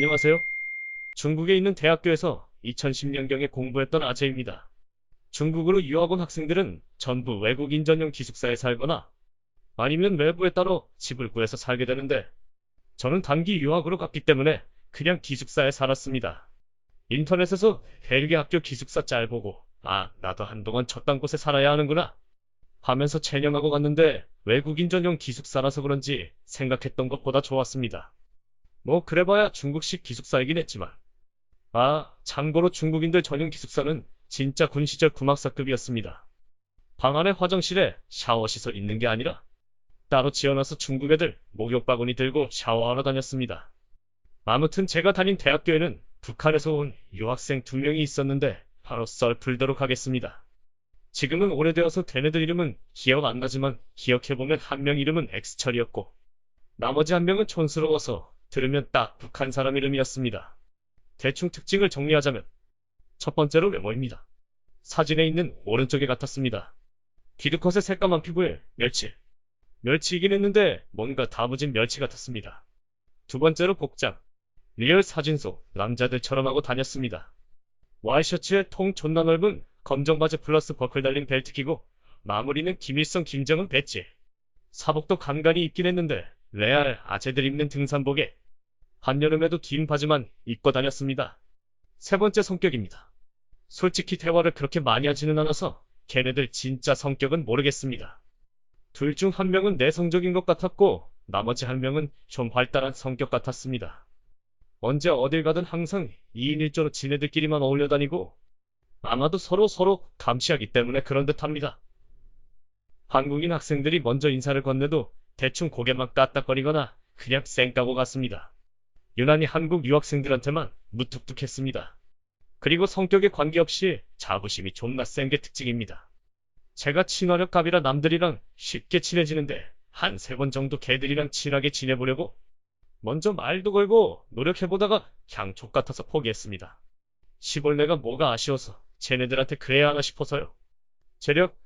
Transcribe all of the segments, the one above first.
안녕하세요. 중국에 있는 대학교에서 2010년경에 공부했던 아재입니다. 중국으로 유학 온 학생들은 전부 외국인 전용 기숙사에 살거나 아니면 외부에 따로 집을 구해서 살게 되는데 저는 단기 유학으로 갔기 때문에 그냥 기숙사에 살았습니다. 인터넷에서 벨기에 학교 기숙사 짤 보고 나도 한동안 저딴 곳에 살아야 하는구나 하면서 체념하고 갔는데 외국인 전용 기숙사라서 그런지 생각했던 것보다 좋았습니다. 뭐 그래봐야 중국식 기숙사이긴 했지만 참고로 중국인들 전용 기숙사는 진짜 군 시절 구막사급이었습니다. 방 안에 화장실에 샤워 시설 있는 게 아니라 따로 지어놔서 중국 애들 목욕 바구니 들고 샤워하러 다녔습니다. 아무튼 제가 다닌 대학교에는 북한에서 온 유학생 2명이 있었는데 바로 썰 풀도록 하겠습니다. 지금은 오래되어서 걔네들 이름은 기억 안 나지만 기억해보면 한 명 이름은 X철이었고 나머지 한 명은 촌스러워서 들으면 딱 북한 사람 이름이었습니다. 대충 특징을 정리하자면 첫 번째로 외모입니다. 사진에 있는 오른쪽에 같았습니다. 기드컷의 새까만 피부에 멸치이긴 했는데 뭔가 다부진 멸치 같았습니다. 두 번째로 복장. 리얼 사진 속 남자들처럼 하고 다녔습니다. 와이셔츠에 통 존나 넓은 검정 바지 플러스 버클 달린 벨트 끼고 마무리는 김일성 김정은 배지. 사복도 간간히 입긴 했는데 레알 아재들 입는 등산복에 한여름에도 긴 바지만 입고 다녔습니다. 세 번째 성격입니다. 솔직히 대화를 그렇게 많이 하지는 않아서 걔네들 진짜 성격은 모르겠습니다. 둘 중 한 명은 내성적인 것 같았고 나머지 한 명은 좀 활달한 성격 같았습니다. 언제 어딜 가든 항상 2인 1조로 지네들끼리만 어울려 다니고 아마도 서로 감시하기 때문에 그런 듯 합니다. 한국인 학생들이 먼저 인사를 건네도 대충 고개만 까딱거리거나 그냥 쌩까고 갔습니다. 유난히 한국 유학생들한테만 무뚝뚝했습니다. 그리고 성격에 관계없이 자부심이 존나 센 게 특징입니다. 제가 친화력 갑이라 남들이랑 쉽게 친해지는데 한 3번 정도 걔들이랑 친하게 지내보려고 먼저 말도 걸고 노력해보다가 그냥 족같아서 포기했습니다. 시벌레가 뭐가 아쉬워서 쟤네들한테 그래야 하나 싶어서요. 재력?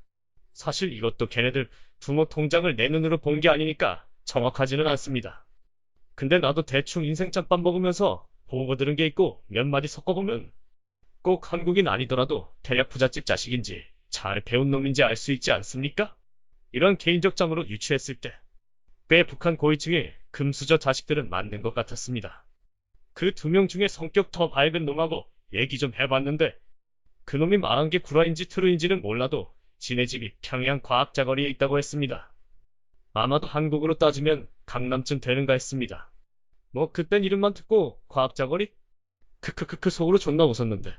사실 이것도 걔네들 부모 통장을 내 눈으로 본 게 아니니까 정확하지는 않습니다. 근데 나도 대충 인생 짬밥 먹으면서 보고 들은 게 있고 몇 마디 섞어보면 꼭 한국인 아니더라도 대략 부잣집 자식인지 잘 배운 놈인지 알 수 있지 않습니까? 이런 개인적 점으로 유추했을 때 꽤 북한 고위층의 금수저 자식들은 맞는 것 같았습니다. 그 2명 중에 성격 더 밝은 놈하고 얘기 좀 해봤는데 그놈이 말한 게 구라인지 트루인지는 몰라도 지네 집이 평양 과학자거리에 있다고 했습니다. 아마도 한국으로 따지면 강남쯤 되는가 했습니다. 뭐 그땐 이름만 듣고 과학자거리? 크크크크 속으로 존나 웃었는데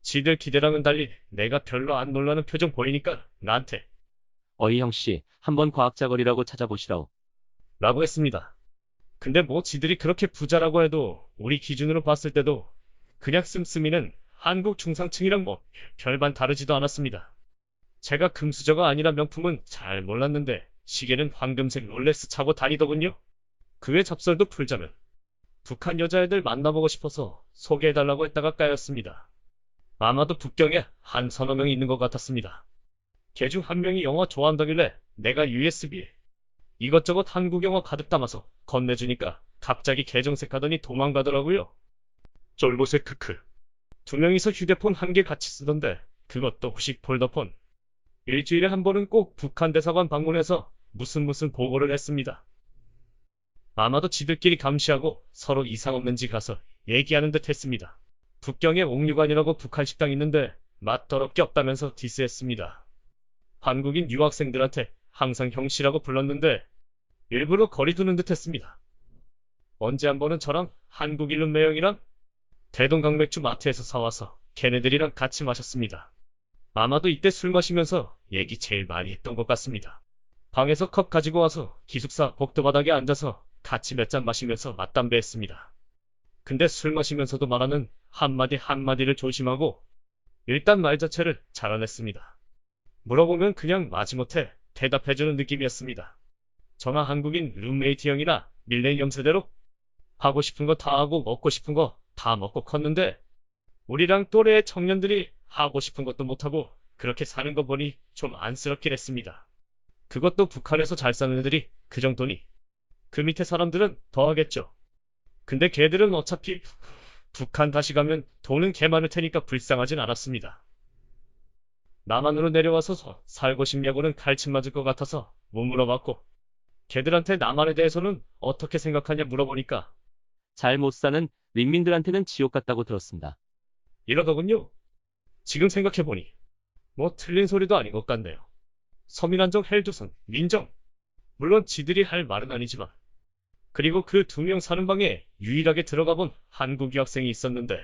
지들 기대랑은 달리 내가 별로 안 놀라는 표정 보이니까 나한테 어이 형씨, 한번 과학자거리라고 찾아보시라오. 라고 했습니다. 근데 뭐 지들이 그렇게 부자라고 해도 우리 기준으로 봤을 때도 그냥 씀씀이는 한국 중상층이랑 뭐 별반 다르지도 않았습니다. 제가 금수저가 아니라 명품은 잘 몰랐는데 시계는 황금색 롤렉스 차고 다니더군요. 그 외 잡설도 풀자면 북한 여자애들 만나보고 싶어서 소개해달라고 했다가 까였습니다. 아마도 북경에 한 서너 명이 있는 것 같았습니다. 걔 중 한 명이 영화 좋아한다길래 내가 USB 이것저것 한국 영화 가득 담아서 건네주니까 갑자기 계정색하더니 도망가더라고요. 쫄보새 크크. 2명이서 휴대폰 1개 같이 쓰던데 그것도 후식 폴더폰. 일주일에 한 번은 꼭 북한 대사관 방문해서 무슨 보고를 했습니다. 아마도 지들끼리 감시하고 서로 이상 없는지 가서 얘기하는 듯 했습니다. 북경에 옥류관이라고 북한 식당 있는데 맛 더럽게 없다면서 디스했습니다. 한국인 유학생들한테 항상 형씨라고 불렀는데 일부러 거리 두는 듯 했습니다. 언제 한 번은 저랑 한국인 룸메형이랑 대동강맥주 마트에서 사와서 걔네들이랑 같이 마셨습니다. 아마도 이때 술 마시면서 얘기 제일 많이 했던 것 같습니다. 방에서 컵 가지고 와서 기숙사 복도바닥에 앉아서 같이 몇 잔 마시면서 맞담배 했습니다. 근데 술 마시면서도 말하는 한마디를 조심하고 일단 말 자체를 잘 안 했습니다. 물어보면 그냥 마지못해 대답해주는 느낌이었습니다. 저나 한국인 룸메이트 형이나 밀레니엄 세대로 하고 싶은 거 다 하고 먹고 싶은 거 다 먹고 컸는데 우리랑 또래의 청년들이 하고 싶은 것도 못하고 그렇게 사는 거 보니 좀 안쓰럽긴 했습니다. 그것도 북한에서 잘 사는 애들이 그 정도니 그 밑에 사람들은 더 하겠죠. 근데 걔들은 어차피 북한 다시 가면 돈은 개 많을 테니까 불쌍하진 않았습니다. 남한으로 내려와서 살고 싶냐고는 갈침 맞을 것 같아서 못 물어봤고, 걔들한테 남한에 대해서는 어떻게 생각하냐 물어보니까 잘 못 사는 린민들한테는 지옥 같다고 들었습니다. 이러더군요. 지금 생각해보니 뭐 틀린 소리도 아닌 것 같네요. 서민안정, 헬조선, 민정, 물론 지들이 할 말은 아니지만, 그리고 그 두 명 사는 방에 유일하게 들어가 본 한국 유학생이 있었는데,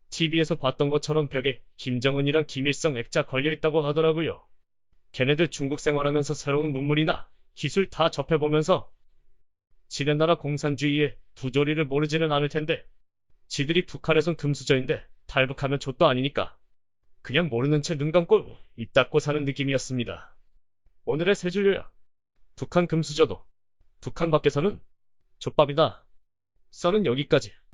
TV에서 봤던 것처럼 벽에 김정은이랑 김일성 액자 걸려있다고 하더라고요. 걔네들 중국 생활하면서 새로운 문물이나 기술 다 접해보면서 지네 나라 공산주의의 부조리를 모르지는 않을 텐데, 지들이 북한에선 금수저인데 탈북하면 족도 아니니까 그냥 모르는 채 눈 감고 입 닫고 사는 느낌이었습니다. 오늘의 세 줄 요약. 북한 금수저도 북한 밖에서는 족밥이다. 썰은 여기까지.